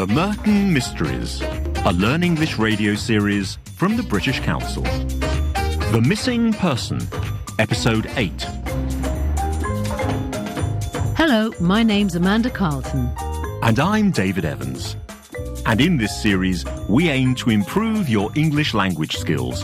The Merton Mysteries, a Learn English radio series from the British Council. The Missing Person, Episode 8. Hello, my name's Amanda Carlton. And I'm David Evans. And in this series, we aim to improve your English language skills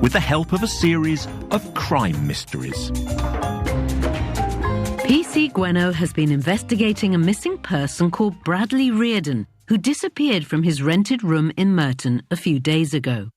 with the help of a series of crime mysteries. PC Gweno has been investigating a missing person called Bradley Reardon, who disappeared from his rented room in Merton a few days ago.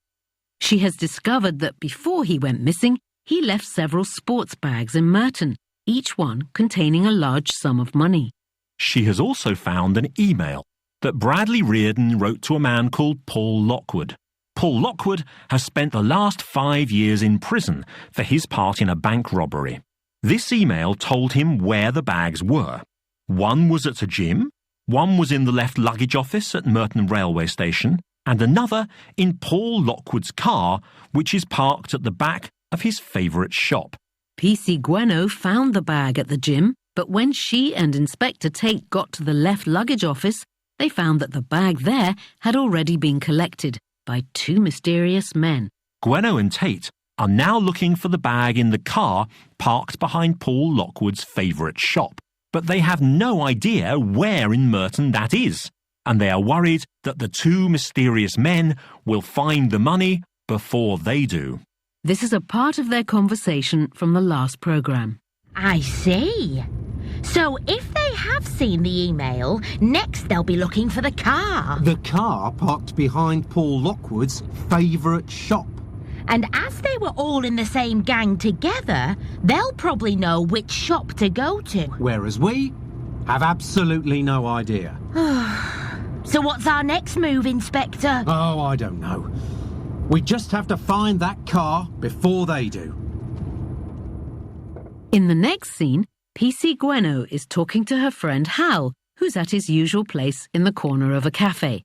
She has discovered that before he went missing, he left several sports bags in Merton, each one containing a large sum of money. She has also found an email that Bradley Reardon wrote to a man called Paul Lockwood. Paul Lockwood has spent the last 5 years in prison for his part in a bank robbery. This email told him where the bags were. One was at a gym, one was in the left luggage office at Merton railway station, and another in Paul Lockwood's car, which is parked at the back of his favourite shop. PC Gweno found the bag at the gym, but when she and Inspector Tate got to the left luggage office, they found that the bag there had already been collected by two mysterious men. Gweno and Tate are now looking for the bag in the car parked behind Paul Lockwood's favourite shop. But they have no idea where in Merton that is, and they are worried that the two mysterious men will find the money before they do. This is a part of their conversation from the last programme. I see. So if they have seen the email, next they'll be looking for the car. The car parked behind Paul Lockwood's favourite shop. And as they were all in the same gang together, they'll probably know which shop to go to. Whereas we have absolutely no idea. So what's our next move, Inspector? Oh, I don't know. We just have to find that car before they do. In the next scene, PC Gweno is talking to her friend Hal, who's at his usual place in the corner of a cafe.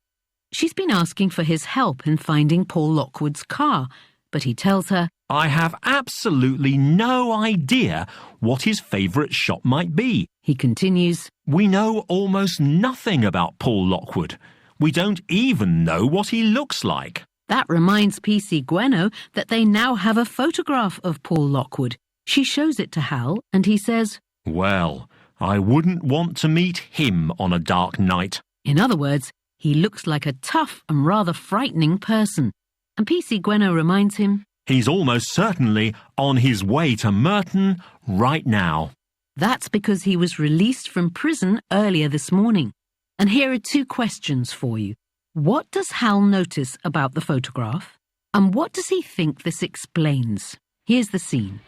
She's been asking for his help in finding Paul Lockwood's car, but he tells her, I have absolutely no idea what his favourite shop might be. He continues, We know almost nothing about Paul Lockwood. We don't even know what he looks like. That reminds PC Gweno that they now have a photograph of Paul Lockwood. She shows it to Hal and he says, Well, I wouldn't want to meet him on a dark night. In other words, he looks like a tough and rather frightening person. And PC Gweno reminds him, He's almost certainly on his way to Merton right now. That's because he was released from prison earlier this morning. And here are two questions for you. What does Hal notice about the photograph? And what does he think this explains? Here's the scene.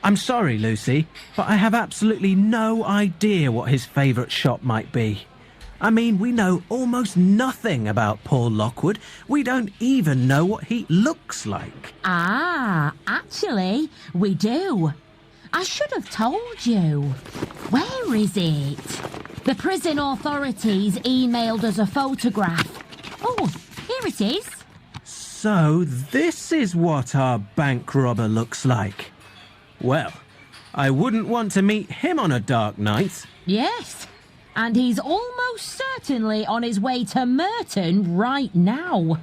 I'm sorry, Lucy, but I have absolutely no idea what his favourite shop might be. I mean, we know almost nothing about Paul Lockwood. We don't even know what he looks like. Ah, actually, we do. I should have told you. Where is it? The prison authorities emailed us a photograph. Oh, here it is. So this is what our bank robber looks like. Well, I wouldn't want to meet him on a dark night. Yes, and he's almost certainly on his way to Merton right now.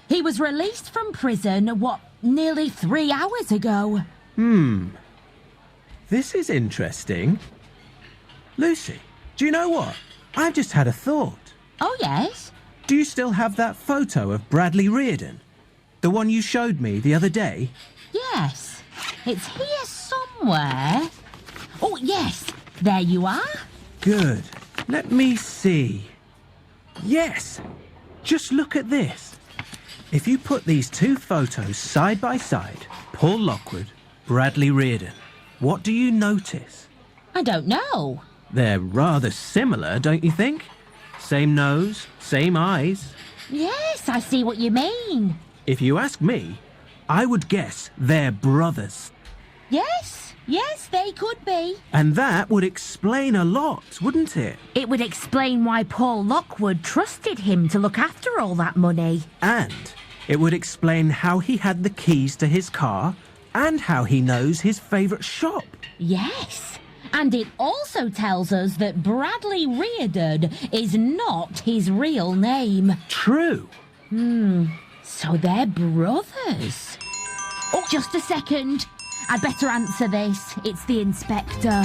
He was released from prison, nearly 3 hours ago. This is interesting. Lucy, do you know what? I've just had a thought. Oh, yes? Do you still have that photo of Bradley Reardon? The one you showed me the other day? Yes, it's here somewhere. Oh, yes, there you are. Good. Let me see. Yes! Just look at this. If you put these two photos side by side, Paul Lockwood, Bradley Reardon, what do you notice? I don't know. They're rather similar, don't you think? Same nose, same eyes. Yes, I see what you mean. If you ask me, I would guess they're brothers. Yes, they could be. And that would explain a lot, wouldn't it? It would explain why Paul Lockwood trusted him to look after all that money. And it would explain how he had the keys to his car and how he knows his favourite shop. Yes, And it also tells us that Bradley Reardon is not his real name. True. So they're brothers. Oh, just a second. I'd better answer this. It's the inspector.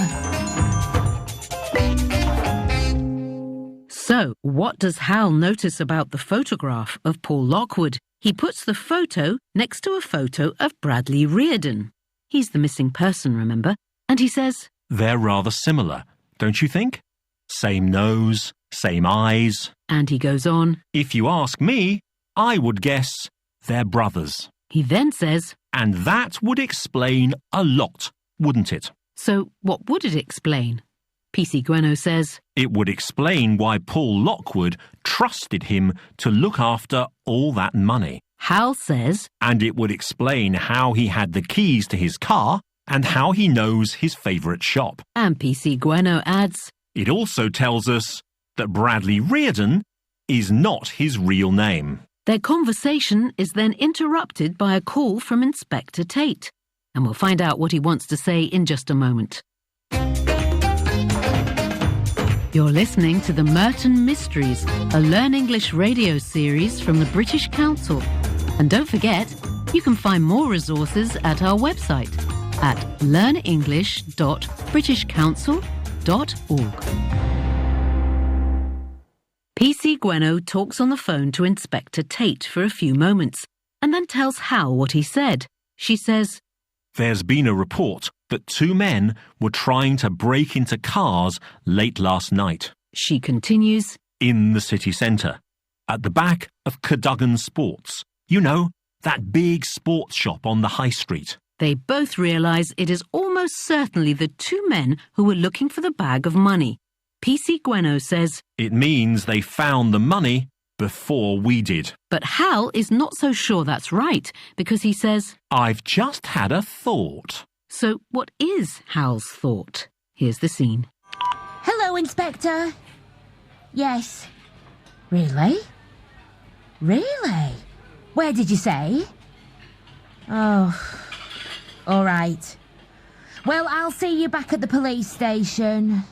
So, what does Hal notice about the photograph of Paul Lockwood? He puts the photo next to a photo of Bradley Reardon. He's the missing person, remember? And he says, They're rather similar, don't you think? Same nose, same eyes. and he goes on. If you ask me, I would guess they're brothers. He then says, And that would explain a lot, wouldn't it? so what would it explain? PC Gweno says, It would explain why Paul Lockwood trusted him to look after all that money. Hal says, And it would explain how he had the keys to his car and how he knows his favourite shop. and PC Gweno adds, It also tells us that Bradley Reardon is not his real name. their conversation is then interrupted by a call from Inspector Tate. And we'll find out what he wants to say in just a moment. You're listening to the Merton Mysteries, a Learn English radio series from the British Council. And don't forget, you can find more resources at our website at learnenglish.britishcouncil.org. PC Gweno talks on the phone to Inspector Tate for a few moments and then tells Hal what he said. She says, There's been a report that two men were trying to break into cars late last night she continues, in the city centre, at the back of Cadogan Sports. You know, that big sports shop on the high street. they both realise it is almost certainly the two men who were looking for the bag of money. PC Gweno says, It means they found the money before we did. but Hal is not so sure that's right because he says, I've just had a thought. so what is Hal's thought? Here's the scene. Hello, Inspector. Yes. Really? Really? Where did you say? Oh, all right. Well, I'll see you back at the police station.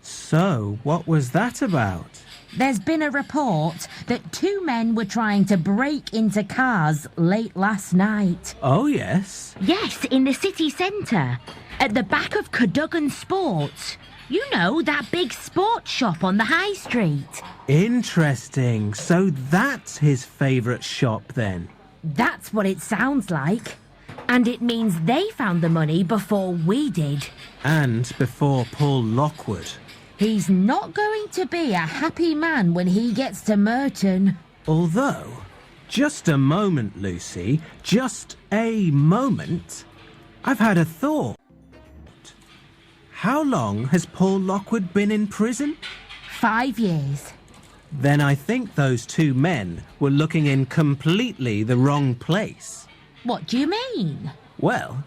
So, what was that about? There's been a report that two men were trying to break into cars late last night. Oh, yes. Yes, in the city centre, at the back of Cadogan Sports. You know, that big sports shop on the high street. Interesting. So that's his favourite shop then. That's what it sounds like. And it means they found the money before we did. And before Paul Lockwood. He's not going to be a happy man when he gets to Merton. Although, just a moment, Lucy, just a moment. I've had a thought. How long has Paul Lockwood been in prison? 5 years. Then I think those two men were looking in completely the wrong place. What do you mean? Well,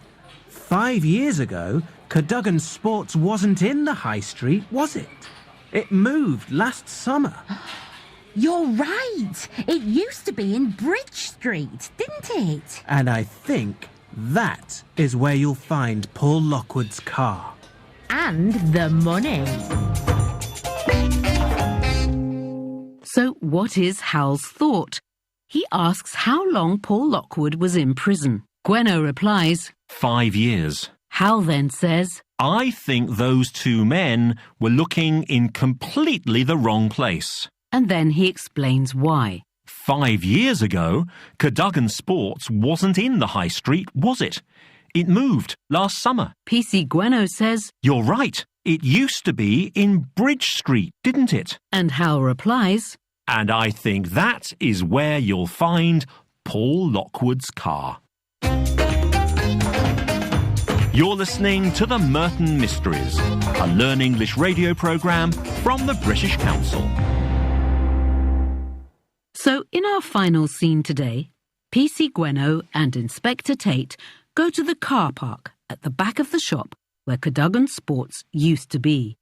5 years ago, Cadogan Sports wasn't in the high street, was it? It moved last summer. You're right. It used to be in Bridge Street, didn't it? And I think that is where you'll find Paul Lockwood's car. And the money. So what is Hal's thought? He asks how long Paul Lockwood was in prison. Gweno replies, 5 years. Hal then says, I think those two men were looking in completely the wrong place. and then he explains why. 5 years ago, Cadogan Sports wasn't in the high street, was it? It moved last summer. PC Gweno says, You're right. It used to be in Bridge Street, didn't it? and Hal replies, And I think that is where you'll find Paul Lockwood's car. You're listening to the Merton Mysteries, a Learn English radio programme from the British Council. So in our final scene today, PC Gweno and Inspector Tate go to the car park at the back of the shop where Cadogan Sports used to be.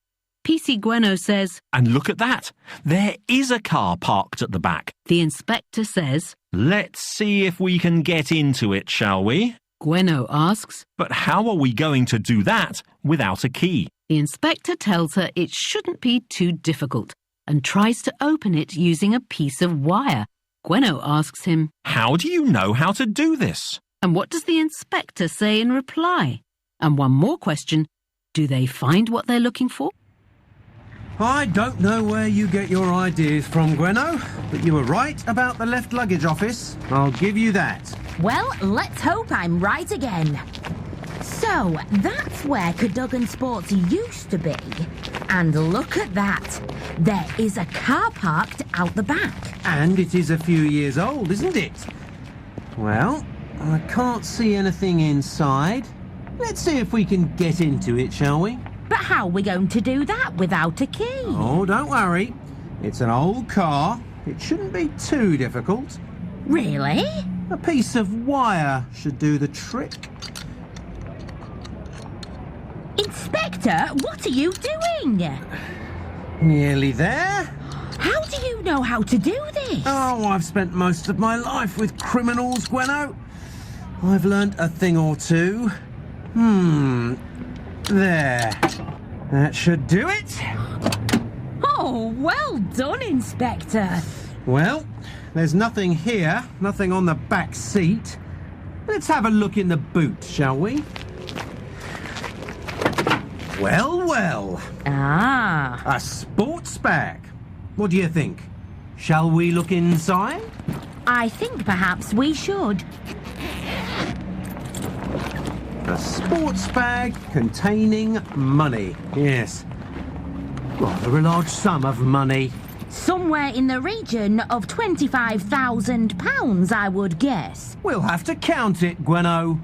PC Gweno says, And look at that. There is a car parked at the back. the inspector says, Let's see if we can get into it, shall we? Gwenno asks. But how are we going to do that without a key? The inspector tells her it shouldn't be too difficult and tries to open it using a piece of wire. Gwenno asks him, How do you know how to do this? and what does the inspector say in reply? And one more question, do they find what they're looking for? I don't know where you get your ideas from, Gwenno, but you were right about the left luggage office. I'll give you that. Well, let's hope I'm right again. So, that's where Cadogan Sports used to be. And look at that. There is a car parked out the back. And it is a few years old, isn't it? Well, I can't see anything inside. Let's see if we can get into it, shall we? But how are we going to do that without a key? Oh, don't worry. It's an old car. It shouldn't be too difficult. Really? A piece of wire should do the trick. Inspector, what are you doing? Nearly there. How do you know how to do this? Oh, I've spent most of my life with criminals, Gwenno. I've learnt a thing or two. There. That should do it. Oh, well done, Inspector. Well, there's nothing here, nothing on the back seat. Let's have a look in the boot, shall we? Well, well. Ah. A sports bag. What do you think? Shall we look inside? I think perhaps we should. A sports bag containing money. Yes. Rather a large sum of money. Somewhere in the region of £25,000, I would guess. We'll have to count it, Gwenno.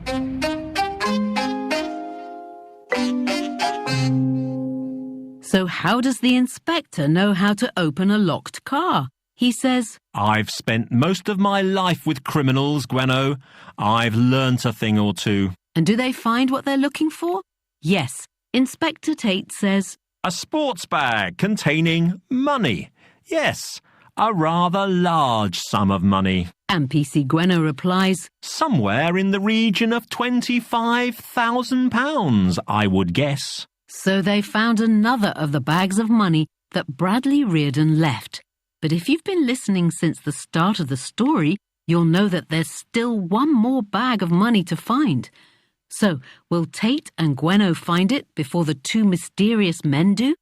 So how does the inspector know how to open a locked car? He says, I've spent most of my life with criminals, Gwenno. I've learnt a thing or two. and do they find what they're looking for? Yes. Inspector Tate says, A sports bag containing money. Yes, a rather large sum of money. and PC Gwenno replies, Somewhere in the region of £25,000, I would guess. So they found another of the bags of money that Bradley Reardon left. But if you've been listening since the start of the story, you'll know that there's still one more bag of money to find. So, will Tate and Gwenno find it before the two mysterious men do?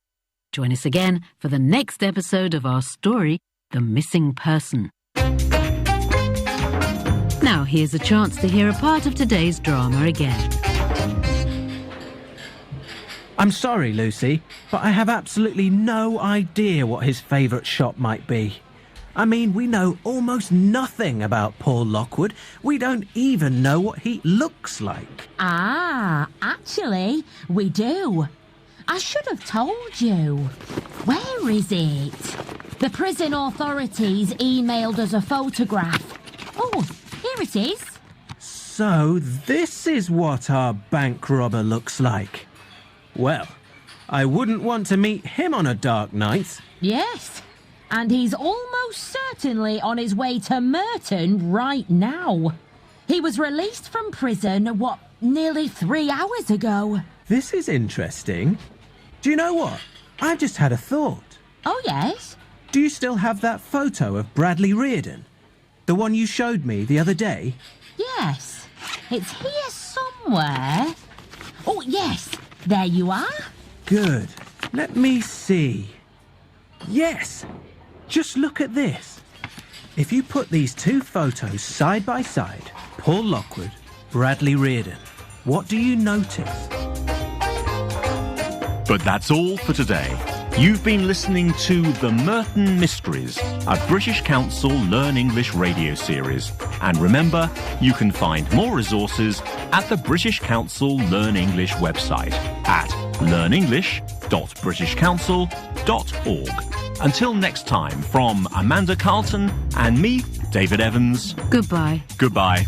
Join us again for the next episode of our story, The Missing Person. Now here's a chance to hear a part of today's drama again. I'm sorry, Lucy, but I have absolutely no idea what his favourite shop might be. I mean, we know almost nothing about Paul Lockwood. We don't even know what he looks like. Ah, actually, we do. I should have told you. Where is it? The prison authorities emailed us a photograph. Oh, here it is. So this is what our bank robber looks like. Well, I wouldn't want to meet him on a dark night. Yes, and he's almost certainly on his way to Merton right now. He was released from prison, nearly 3 hours ago. This is interesting. Do you know what? I just had a thought. Oh, yes? Do you still have that photo of Bradley Reardon? The one you showed me the other day? Yes, it's here somewhere. Oh, yes, there you are. Good. Let me see. Yes. Just look at this. If you put these two photos side by side, Paul Lockwood, Bradley Reardon, what do you notice? But that's all for today. You've been listening to The Merton Mysteries, a British Council Learn English radio series. And remember, you can find more resources at the British Council Learn English website at learnenglish.britishcouncil.org. Until next time, from Amanda Carlton and me, David Evans. Goodbye. Goodbye.